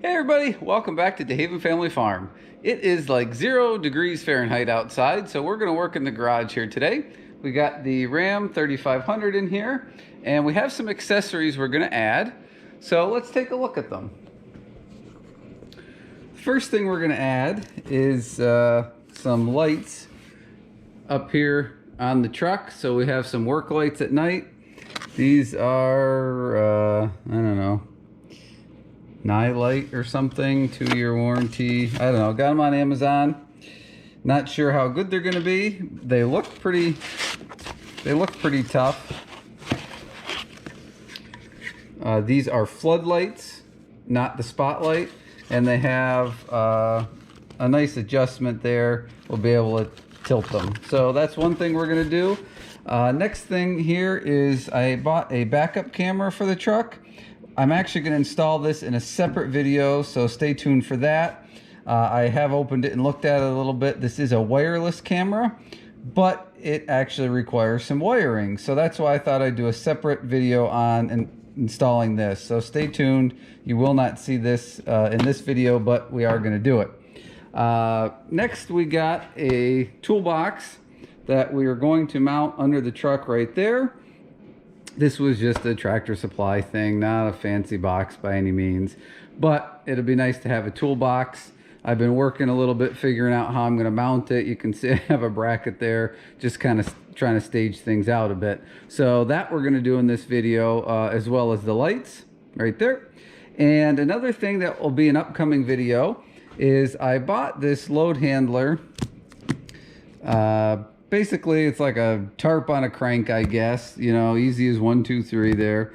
Hey everybody, welcome back to DeHaven Family Farm. It is like 0 degrees Fahrenheit outside, so we're going to work in the garage here today. We got the Ram 3500 in here, and we have some accessories we're going to add. So let's take a look at them. First thing we're going to add is some lights up here on the truck. So we have some work lights at night. These are, I don't know, Nightlight or something, 2-year warranty. I don't know, got them on Amazon. Not sure how good they're gonna be. They look pretty tough. These are floodlights, not the spotlight, and they have a nice adjustment there. We'll be able to tilt them. So that's one thing we're gonna do. Next thing here is I bought a backup camera for the truck. I'm actually going to install this in a separate video, so stay tuned for that. I have opened it and looked at it a little bit. This is a wireless camera, but it actually requires some wiring. So that's why I thought I'd do a separate video on installing this. So stay tuned. You will not see this in this video, but we are going to do it. Next, we got a toolbox that we are going to mount under the truck right there. This was just a Tractor Supply thing, not a fancy box by any means, but it'll be nice to have a toolbox. I've been working a little bit figuring out how I'm going to mount it. You can see I have a bracket there, just kind of trying to stage things out a bit. So that we're going to do in this video, as well as the lights right there. And another thing that will be an upcoming video is I bought this Loadhandler. Basically, it's like a tarp on a crank, I guess. You know, easy as 1, 2, 3 there.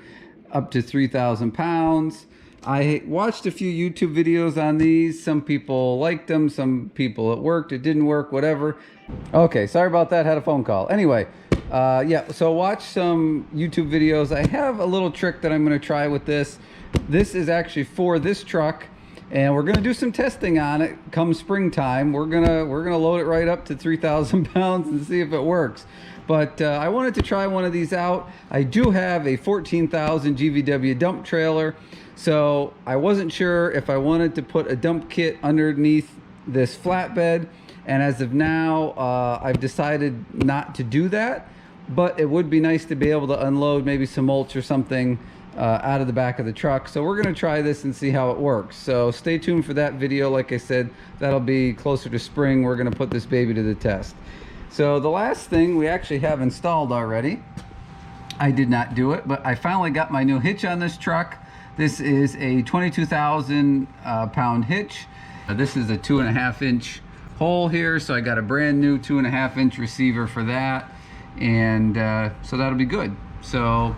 Up to 3,000 pounds. I watched a few YouTube videos on these. Some people liked them. Some people it worked. It didn't work, whatever. Okay, sorry about that. Had a phone call. Anyway, yeah, so watch some YouTube videos. I have a little trick that I'm going to try with this. This is actually for this truck. And we're gonna do some testing on it come springtime. We're gonna load it right up to 3,000 pounds and see if it works. But I wanted to try one of these out. I do have a 14,000 GVW dump trailer, so I wasn't sure if I wanted to put a dump kit underneath this flatbed. And as of now, I've decided not to do that. But it would be nice to be able to unload maybe some mulch or something out of the back of the truck. So we're going to try this and see how it works. So stay tuned for that video. Like I said, that'll be closer to spring. We're going to put this baby to the test. So the last thing we actually have installed already. I did not do it, but I finally got my new hitch on this truck. This is a 22,000 pound hitch. This is a 2.5 inch hole here. So I got a brand new 2.5 inch receiver for that. And so that'll be good. So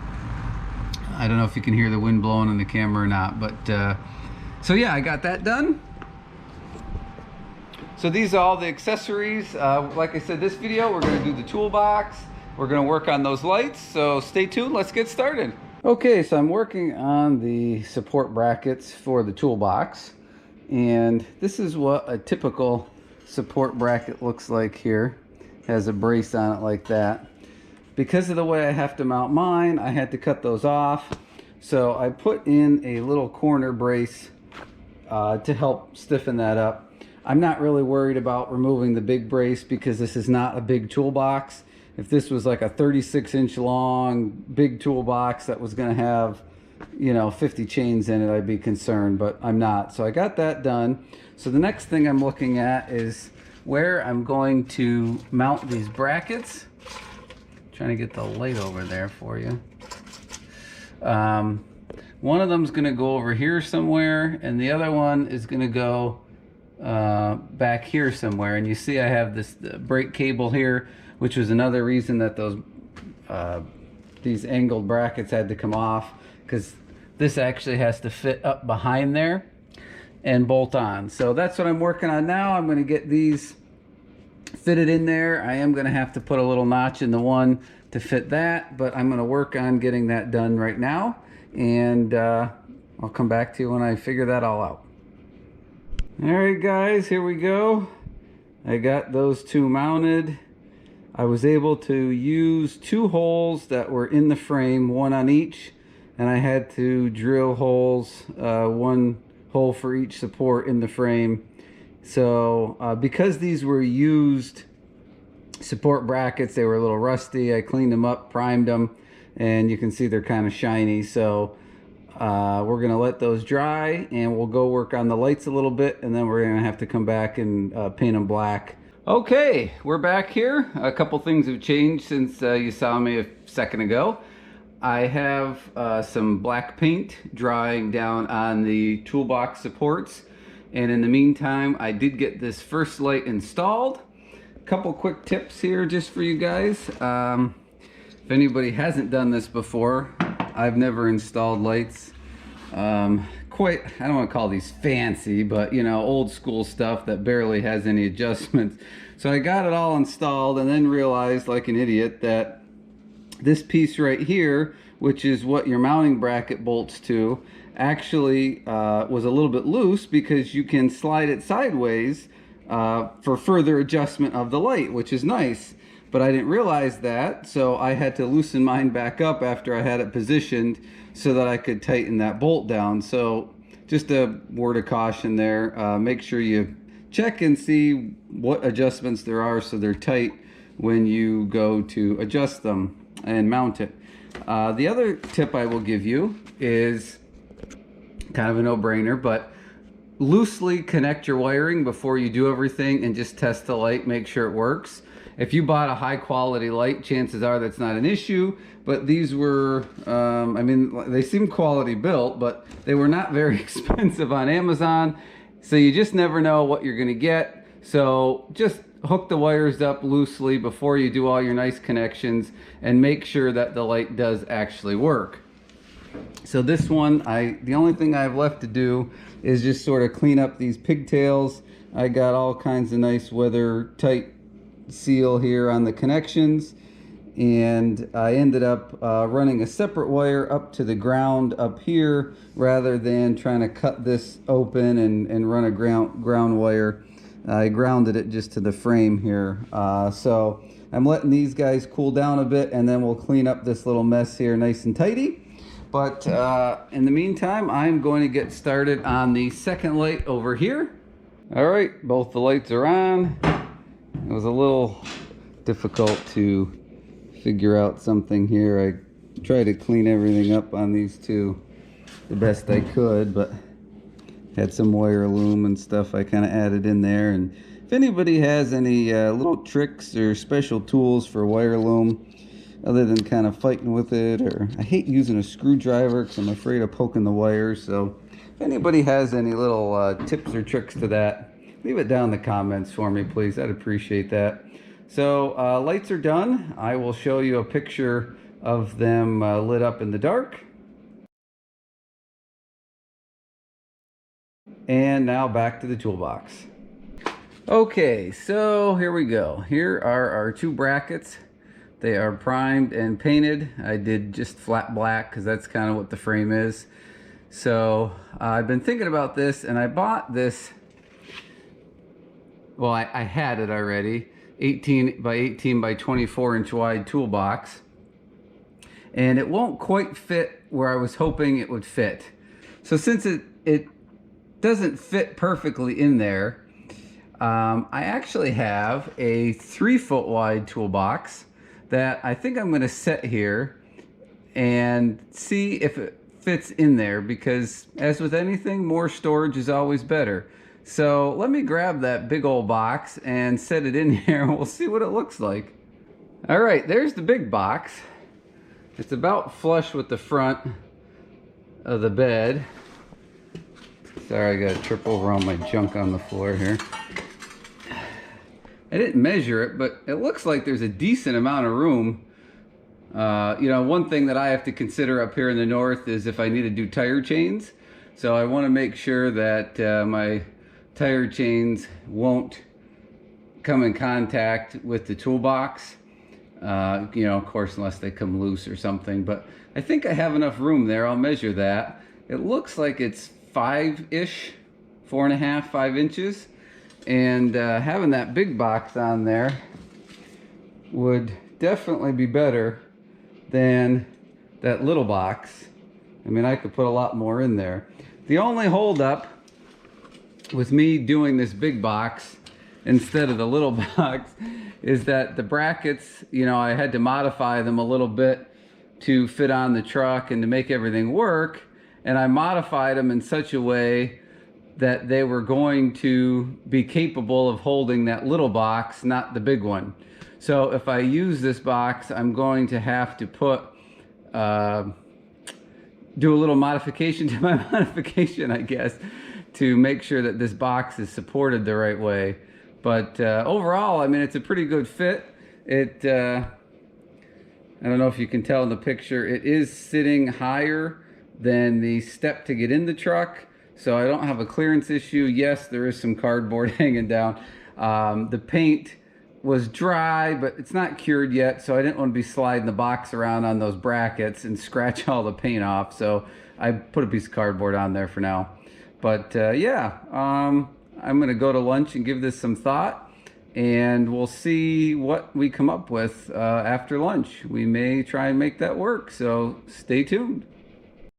I don't know if you can hear the wind blowing in the camera or not, but so yeah, I got that done. So these are all the accessories. Like I said, this video, we're going to do the toolbox. We're going to work on those lights. So stay tuned. Let's get started. Okay, so I'm working on the support brackets for the toolbox. And this is what a typical support bracket looks like here. Has a brace on it like that. Because of the way I have to mount mine, I had to cut those off. So I put in a little corner brace to help stiffen that up. I'm not really worried about removing the big brace because this is not a big toolbox. If this was like a 36-inch long big toolbox that was going to have, you know, 50 chains in it, I'd be concerned, but I'm not. So I got that done. So the next thing I'm looking at is where I'm going to mount these brackets. Trying to get the light over there for you. One of them's going to go over here somewhere, and the other one is going to go back here somewhere. And you see I have this brake cable here, which was another reason that these angled brackets had to come off, because this actually has to fit up behind there and bolt on. So that's what I'm working on now. I'm going to get these fitted in there. I am going to have to put a little notch in the one to fit that, but I'm going to work on getting that done right now, and I'll come back to you when I figure that all out. All right guys, here we go. I got those two mounted. I was able to use 2 holes that were in the frame, one on each, and I had to drill holes, one hole for each support in the frame. So because these were used support brackets, they were a little rusty. I cleaned them up, primed them, and you can see they're kind of shiny. So we're gonna let those dry, and we'll go work on the lights a little bit, and then we're gonna have to come back and paint them black. Okay, we're back here. A couple things have changed since you saw me a second ago. I have some black paint drying down on the toolbox supports, and in the meantime I did get this first light installed. A couple quick tips here just for you guys. If anybody hasn't done this before, I've never installed lights. Quite, I don't want to call these fancy, but you know, old school stuff that barely has any adjustments. So I got it all installed and then realized like an idiot that this piece right here, which is what your mounting bracket bolts to, actually was a little bit loose, because you can slide it sideways for further adjustment of the light, which is nice. But I didn't realize that, so I had to loosen mine back up after I had it positioned so that I could tighten that bolt down. So just a word of caution there. Make sure you check and see what adjustments there are so they're tight when you go to adjust them and mount it. The other tip I will give you is kind of a no-brainer, but loosely connect your wiring before you do everything and just test the light, make sure it works. If you bought a high quality light, chances are that's not an issue, but these were, I mean, they seem quality built, but they were not very expensive on Amazon, so you just never know what you're gonna get. So just hook the wires up loosely before you do all your nice connections and make sure that the light does actually work. So this one, the only thing I have left to do is just sort of clean up these pigtails. I got all kinds of nice weather tight seal here on the connections, and I ended up running a separate wire up to the ground up here rather than trying to cut this open and run a ground wire. I grounded it just to the frame here. So I'm letting these guys cool down a bit, and then we'll clean up this little mess here nice and tidy. But in the meantime, I'm going to get started on the second light over here. All right, both the lights are on. It was a little difficult to figure out something here. I tried to clean everything up on these two the best I could, but had some wire loom and stuff I kind of added in there. And if anybody has any little tricks or special tools for wire loom, other than kind of fighting with it, or I hate using a screwdriver because I'm afraid of poking the wires. So if anybody has any little tips or tricks to that, leave it down in the comments for me, please. I'd appreciate that. So lights are done. I will show you a picture of them lit up in the dark. And now back to the toolbox. Okay, so here we go. Here are our two brackets. They are primed and painted. I did just flat black because that's kind of what the frame is. So I've been thinking about this, and I bought this, well, I had it already, 18 by 18 by 24 inch wide toolbox, and it won't quite fit where I was hoping it would fit. So since it doesn't fit perfectly in there, I actually have a 3-foot wide toolbox that I think I'm gonna set here and see if it fits in there, because as with anything, more storage is always better. So let me grab that big old box and set it in here, and we'll see what it looks like. All right, there's the big box. It's about flush with the front of the bed. Sorry, I gotta trip over all my junk on the floor here. I didn't measure it, but it looks like there's a decent amount of room. You know, one thing that I have to consider up here in the north is if I need to do tire chains. So I want to make sure that my tire chains won't come in contact with the toolbox. You know, of course, unless they come loose or something. But I think I have enough room there. I'll measure that. It looks like it's 5-ish, 4.5, 5 inches. And having that big box on there would definitely be better than that little box. I mean, I could put a lot more in there. The only holdup with me doing this big box instead of the little box is that the brackets, you know, I had to modify them a little bit to fit on the truck and to make everything work. And I modified them in such a way that they were going to be capable of holding that little box, not the big one. So if I use this box, I'm going to have to put, do a little modification to my modification, I guess, to make sure that this box is supported the right way. But overall, I mean, it's a pretty good fit. It, I don't know if you can tell in the picture, it is sitting higher than the step to get in the truck. So I don't have a clearance issue. Yes, there is some cardboard hanging down. The paint was dry, but it's not cured yet. So I didn't want to be sliding the box around on those brackets and scratch all the paint off. So I put a piece of cardboard on there for now. But yeah, I'm gonna go to lunch and give this some thought, and we'll see what we come up with after lunch. We may try and make that work, so stay tuned.